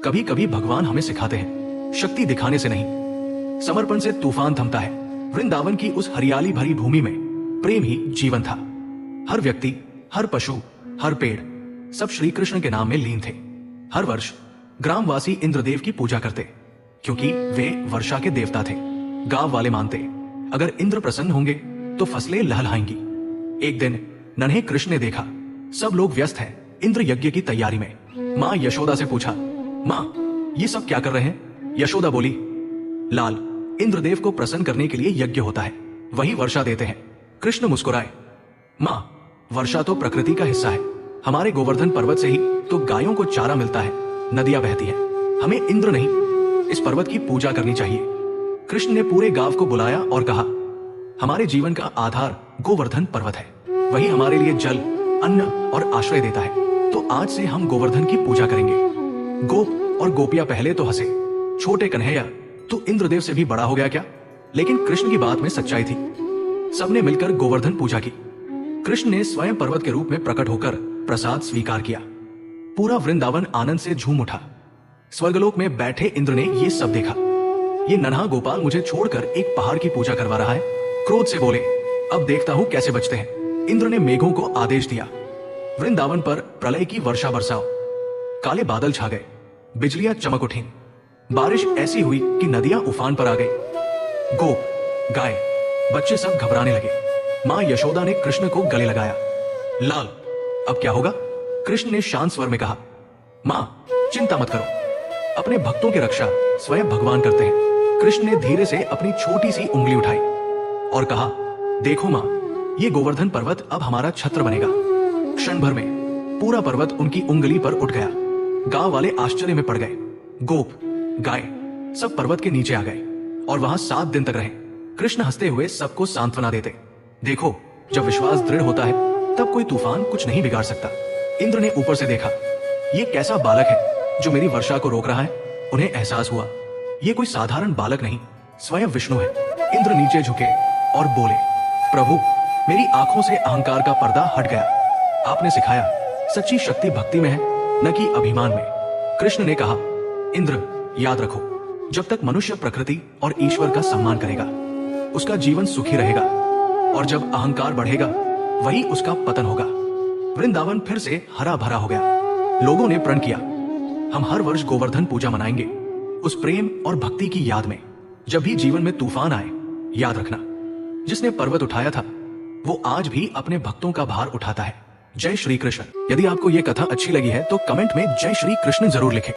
कभी कभी भगवान हमें सिखाते हैं, शक्ति दिखाने से नहीं, समर्पण से तूफान थमता है। वृंदावन की उस हरियाली भरी भूमि में प्रेम ही जीवन था। हर व्यक्ति, हर पशु, हर पेड़, सब श्री कृष्ण के नाम में लीन थे। हर वर्ष ग्रामवासी इंद्रदेव की पूजा करते, क्योंकि वे वर्षा के देवता थे। गांव वाले मानते, अगर इंद्र प्रसन्न होंगे तो फसलें लहलहाएंगी। एक दिन नन्हे कृष्ण ने देखा, सब लोग व्यस्त हैं इंद्र यज्ञ की तैयारी में। माँ यशोदा से पूछा, माँ ये सब क्या कर रहे हैं? यशोदा बोली, लाल, इंद्रदेव को प्रसन्न करने के लिए यज्ञ होता है, वही वर्षा देते हैं। कृष्ण मुस्कुराए, माँ वर्षा तो प्रकृति का हिस्सा है, हमारे गोवर्धन पर्वत से ही तो गायों को चारा मिलता है, नदियां बहती हैं, हमें इंद्र नहीं इस पर्वत की पूजा करनी चाहिए। कृष्ण ने पूरे गांव को बुलाया और कहा, हमारे जीवन का आधार गोवर्धन पर्वत है, वही हमारे लिए जल, अन्न और आश्रय देता है, तो आज से हम गोवर्धन की पूजा करेंगे। गोप और गोपियां पहले तो हंसे, छोटे कन्हैया तू इंद्रदेव से भी बड़ा हो गया क्या? लेकिन कृष्ण की बात में सच्चाई थी। सबने मिलकर गोवर्धन पूजा की। कृष्ण ने स्वयं पर्वत के रूप में प्रकट होकर प्रसाद स्वीकार किया। पूरा वृंदावन आनंद से झूम उठा। स्वर्गलोक में बैठे इंद्र ने ये सब देखा। ये नन्हा गोपाल मुझे छोड़कर एक पहाड़ की पूजा करवा रहा है। क्रोध से बोले, अब देखता हूं कैसे बचते हैं। इंद्र ने मेघों को आदेश दिया, वृंदावन पर प्रलय की वर्षा बरसाओ। काले बादल छा गए, बिजलियां चमक उठी, बारिश ऐसी हुई कि नदियां उफान पर आ गई। गोप, गाय, बच्चे सब घबराने लगे। मां यशोदा ने कृष्ण को गले लगाया। लाल, अब क्या होगा? कृष्ण ने शांत स्वर में कहा, मां चिंता मत करो, अपने भक्तों की रक्षा स्वयं भगवान करते हैं। कृष्ण ने धीरे से अपनी छोटी सी उंगली उठाई और कहा, देखो मां, ये गोवर्धन पर्वत अब हमारा छत्र बनेगा। क्षण भर में पूरा पर्वत उनकी उंगली पर उठ गया। गांव वाले आश्चर्य में पड़ गए। गोप, गाय सब पर्वत के नीचे आ गए और वहां 7 दिन तक रहे। कृष्ण हंसते हुए सबको सांत्वना देते, देखो जब विश्वास दृढ़ होता है तब कोई तूफान कुछ नहीं बिगाड़ सकता। इंद्र ने ऊपर से देखा, ये कैसा बालक है जो मेरी वर्षा को रोक रहा है। उन्हें एहसास हुआ, ये कोई साधारण बालक नहीं, स्वयं विष्णु है। इंद्र नीचे झुके और बोले, प्रभु मेरी आंखों से अहंकार का पर्दा हट गया। आपने सिखाया सच्ची शक्ति भक्ति में है, न कि अभिमान में। कृष्ण ने कहा, इंद्र याद रखो, जब तक मनुष्य प्रकृति और ईश्वर का सम्मान करेगा उसका जीवन सुखी रहेगा, और जब अहंकार बढ़ेगा वही उसका पतन होगा। वृंदावन फिर से हरा भरा हो गया। लोगों ने प्रण किया, हम हर वर्ष गोवर्धन पूजा मनाएंगे, उस प्रेम और भक्ति की याद में। जब भी जीवन में तूफान आए, याद रखना, जिसने पर्वत उठाया था वो आज भी अपने भक्तों का भार उठाता है। जय श्री कृष्ण। यदि आपको ये कथा अच्छी लगी है तो कमेंट में जय श्री कृष्ण जरूर लिखें।